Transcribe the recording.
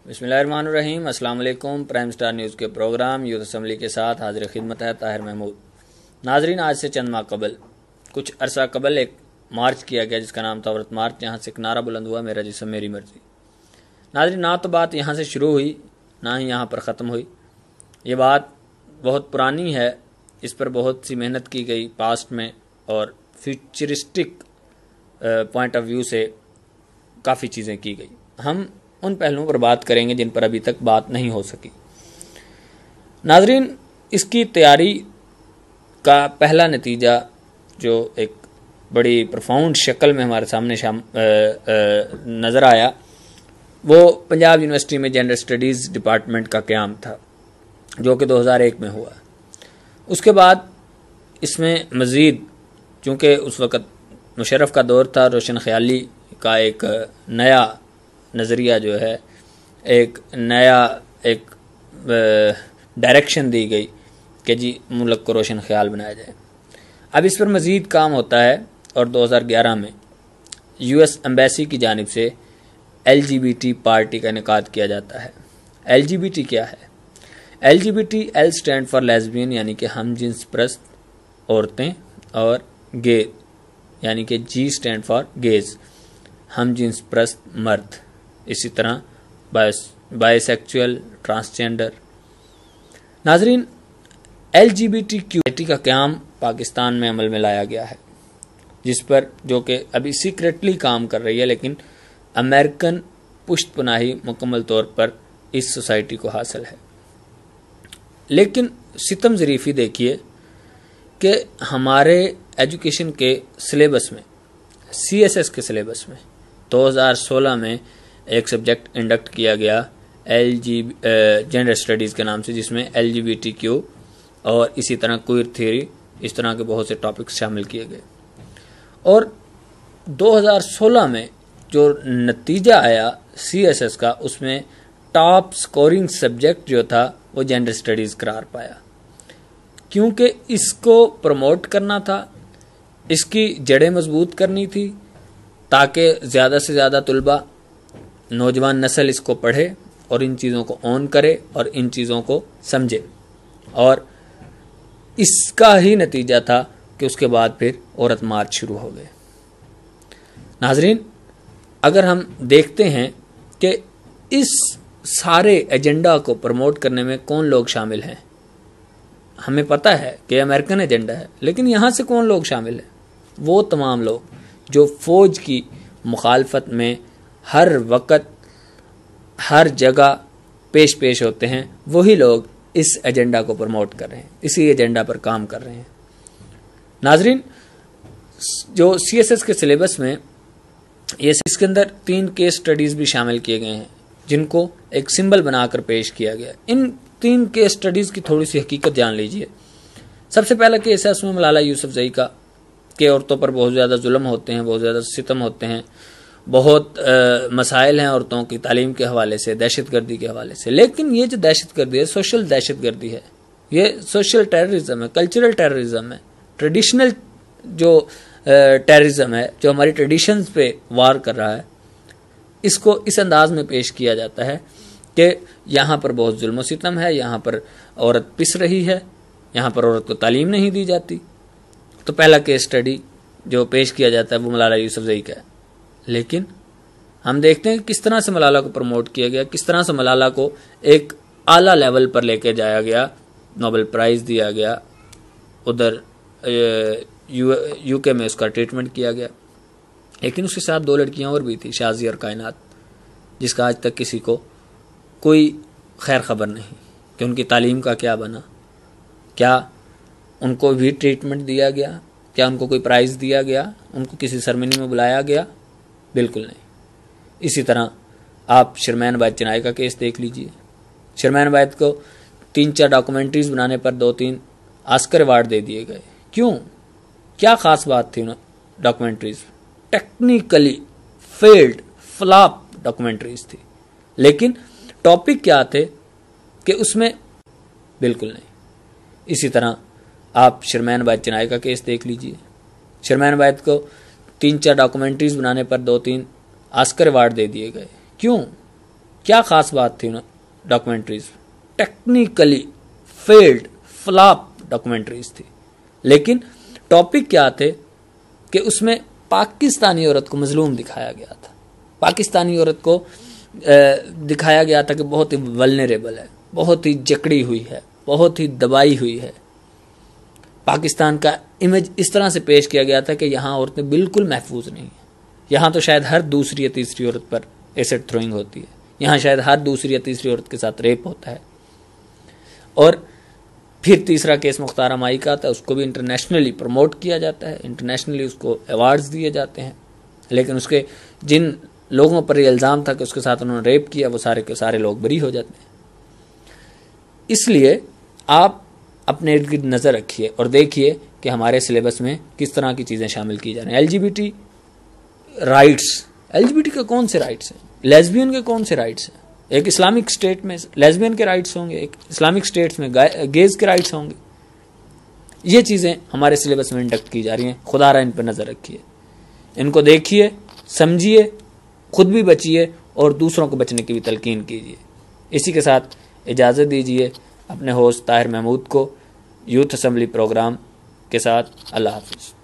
बिस्मिल्लाहिर्रहमानिर्रहीम। अस्सलाम वालेकुम। प्राइम स्टार न्यूज़ के प्रोग्राम यूथ असम्बली के साथ हाजिर खिदमत है ताहिर महमूद। नाजरीन, आज से चंद माह कबल कुछ अरसा कबल एक मार्च किया गया जिसका नाम था औरत मार्च। यहाँ से एक नारा बुलंद हुआ, मेरा जिस्म मेरी मर्जी। नाजरीन, ना तो बात यहाँ से शुरू हुई ना ही यहाँ पर ख़त्म हुई। ये बात बहुत पुरानी है, इस पर बहुत सी मेहनत की गई पास्ट में और फ्यूचरिस्टिक पॉइंट ऑफ व्यू से काफ़ी चीज़ें की गई। हम उन पहलुओं पर बात करेंगे जिन पर अभी तक बात नहीं हो सकी। नाजरीन, इसकी तैयारी का पहला नतीजा जो एक बड़ी प्रोफाउंड शक्ल में हमारे सामने नज़र आया वो पंजाब यूनिवर्सिटी में जेंडर स्टडीज़ डिपार्टमेंट का क़याम था, जो कि 2001 में हुआ। उसके बाद इसमें मज़ीद, चूँकि उस वक़्त मुशर्रफ का दौर था, रोशन ख़याली का एक नया नज़रिया जो है, एक नया एक डायरेक्शन दी गई कि जी मुल्क को रोशन ख़याल बनाया जाए। अब इस पर मज़ीद काम होता है और 2011 में US एम्बेसी की जानिब से LGBT पार्टी का इनेकाद किया जाता है। LGBT क्या है? LGBT L stand for lesbian यानी कि हम जिन्स परस्त औरतें, और गे यानी कि G स्टैंड फॉर गेज हम जिन्स परस्त मर्द। इसी तरह बायसेक्सुअल, ट्रांसजेंडर। नाजरीन, LGBTQ का क़याम पाकिस्तान में अमल में लाया गया है, जिस पर जो कि अभी सीक्रेटली काम कर रही है, लेकिन अमेरिकन पुष्टपनाही मुकम्मल तौर पर इस सोसाइटी को हासिल है। लेकिन सितम ज़रीफ़ी देखिए कि हमारे एजुकेशन के सिलेबस में, CSS के सिलेबस में 2016 में एक सब्जेक्ट इंडक्ट किया गया जेंडर स्टडीज़ के नाम से, जिसमें LGBTQ और इसी तरह क्वीर थ्योरी, इस तरह के बहुत से टॉपिक्स शामिल किए गए। और 2016 में जो नतीजा आया CSS का, उसमें टॉप स्कोरिंग सब्जेक्ट जो था वो जेंडर स्टडीज़ करार पाया, क्योंकि इसको प्रमोट करना था, इसकी जड़ें मजबूत करनी थी, ताकि ज़्यादा से ज़्यादा तुलबा, नौजवान नस्ल इसको पढ़े और इन चीज़ों को ऑन करे और इन चीज़ों को समझे। और इसका ही नतीजा था कि उसके बाद फिर औरत मार्च शुरू हो गए। नाजरीन, अगर हम देखते हैं कि इस सारे एजेंडा को प्रमोट करने में कौन लोग शामिल हैं, हमें पता है कि अमेरिकन एजेंडा है, लेकिन यहाँ से कौन लोग शामिल हैं? वो तमाम लोग जो फ़ौज की मुखालफत में हर वक्त हर जगह पेश होते हैं, वही लोग इस एजेंडा को प्रमोट कर रहे हैं, इसी एजेंडा पर काम कर रहे हैं। नाजरीन, जो CSS के सिलेबस में इसके अंदर 3 केस स्टडीज़ भी शामिल किए गए हैं, जिनको एक सिंबल बनाकर पेश किया गया। इन 3 केस स्टडीज़ की थोड़ी सी हकीकत जान लीजिए। सबसे पहला केस है, उसमें मलाला यूसुफजई का, कि औरतों पर बहुत ज़्यादा जुल्म होते हैं, बहुत ज़्यादा सितम होते हैं, बहुत मसाइल हैं औरतों की तालीम के हवाले से, दहशतगर्दी के हवाले से। लेकिन ये जो दहशतगर्दी है, सोशल दहशतगर्दी है, ये सोशल टेररिज्म है, कल्चरल टेररिज्म है, ट्रेडिशनल जो टेररिज्म है, जो हमारी ट्रेडिशंस पे वार कर रहा है। इसको इस अंदाज में पेश किया जाता है कि यहाँ पर बहुत जुल्म सितम है, यहाँ पर औरत पिस रही है, यहाँ पर औरत को तालीम नहीं दी जाती। तो पहला केस स्टडी जो पेश किया जाता है वो मलाला यूसुफजई का है। लेकिन हम देखते हैं किस तरह से मलाला को प्रमोट किया गया, किस तरह से मलाला को एक आला लेवल पर लेके जाया गया, नोबेल प्राइज़ दिया गया, उधर UK में उसका ट्रीटमेंट किया गया। लेकिन उसके साथ 2 लड़कियां और भी थी, शाज़ी और कायनात, जिसका आज तक किसी को कोई खैर खबर नहीं कि उनकी तालीम का क्या बना। क्या उनको भी ट्रीटमेंट दिया गया? क्या उनको कोई प्राइज़ दिया गया? उनको किसी सेरेमनी में बुलाया गया? बिल्कुल नहीं। इसी तरह आप शर्मैन अबाद चिनाई का केस देख लीजिए। शर्मैन अबाद को 3-4 डॉक्यूमेंट्रीज़ बनाने पर 2-3 ऑस्कर अवार्ड दे दिए गए। क्यों? क्या ख़ास बात थी उन documentaries? Technically failed, flop documentaries थी, लेकिन टॉपिक क्या थे कि उसमें बिल्कुल नहीं। इसी तरह आप शर्मैन अबाद चिनाई का केस देख लीजिए। शर्मैन अबाद को 3-4 डॉक्यूमेंट्रीज़ बनाने पर 2-3 ऑस्कर अवार्ड दे दिए गए। क्यों? क्या खास बात थी उन documentaries? Technically failed, flop documentaries थी, लेकिन टॉपिक क्या थे कि उसमें पाकिस्तानी औरत को मजलूम दिखाया गया था। पाकिस्तानी औरत को दिखाया गया था कि बहुत ही वल्नरेबल है, बहुत ही जकड़ी हुई है, बहुत ही दबाई हुई है। पाकिस्तान का इमेज इस तरह से पेश किया गया था कि यहाँ औरतें बिल्कुल महफूज नहीं हैं। यहाँ तो शायद हर दूसरी या तीसरी औरत पर एसिड थ्रोइंग होती है, यहाँ शायद हर दूसरी या तीसरी औरत के साथ रेप होता है। और फिर तीसरा केस मुख्तार माई का था, उसको भी इंटरनेशनली प्रमोट किया जाता है, इंटरनेशनली उसको अवार्ड्स दिए जाते हैं, लेकिन उसके जिन लोगों पर ये इल्ज़ाम था कि उसके साथ उन्होंने रेप किया, वो सारे के सारे लोग बरी हो जाते हैं। इसलिए आप अपने इर्द गिर्द नज़र रखिए और देखिए कि हमारे सिलेबस में किस तरह की चीज़ें शामिल की जा रही हैं। एलजीबीटी राइट्स, एलजीबीटी के कौन से राइट्स हैं? लेस्बियन के कौन से राइट्स हैं? एक इस्लामिक स्टेट में लेस्बियन के राइट्स होंगे, एक इस्लामिक स्टेट्स में गेज के राइट्स होंगे। ये चीज़ें हमारे सिलेबस में इंडक्ट की जा रही हैं। खुदारा इन पर नज़र रखिए, इनको देखिए, समझिए, खुद भी बचिए और दूसरों को बचने की भी तलकीन कीजिए। इसी के साथ इजाज़त दीजिए अपने होस्ट ताहिर महमूद को यूथ असम्बली प्रोग्राम के साथ। अल्लाह हाफ़िज़।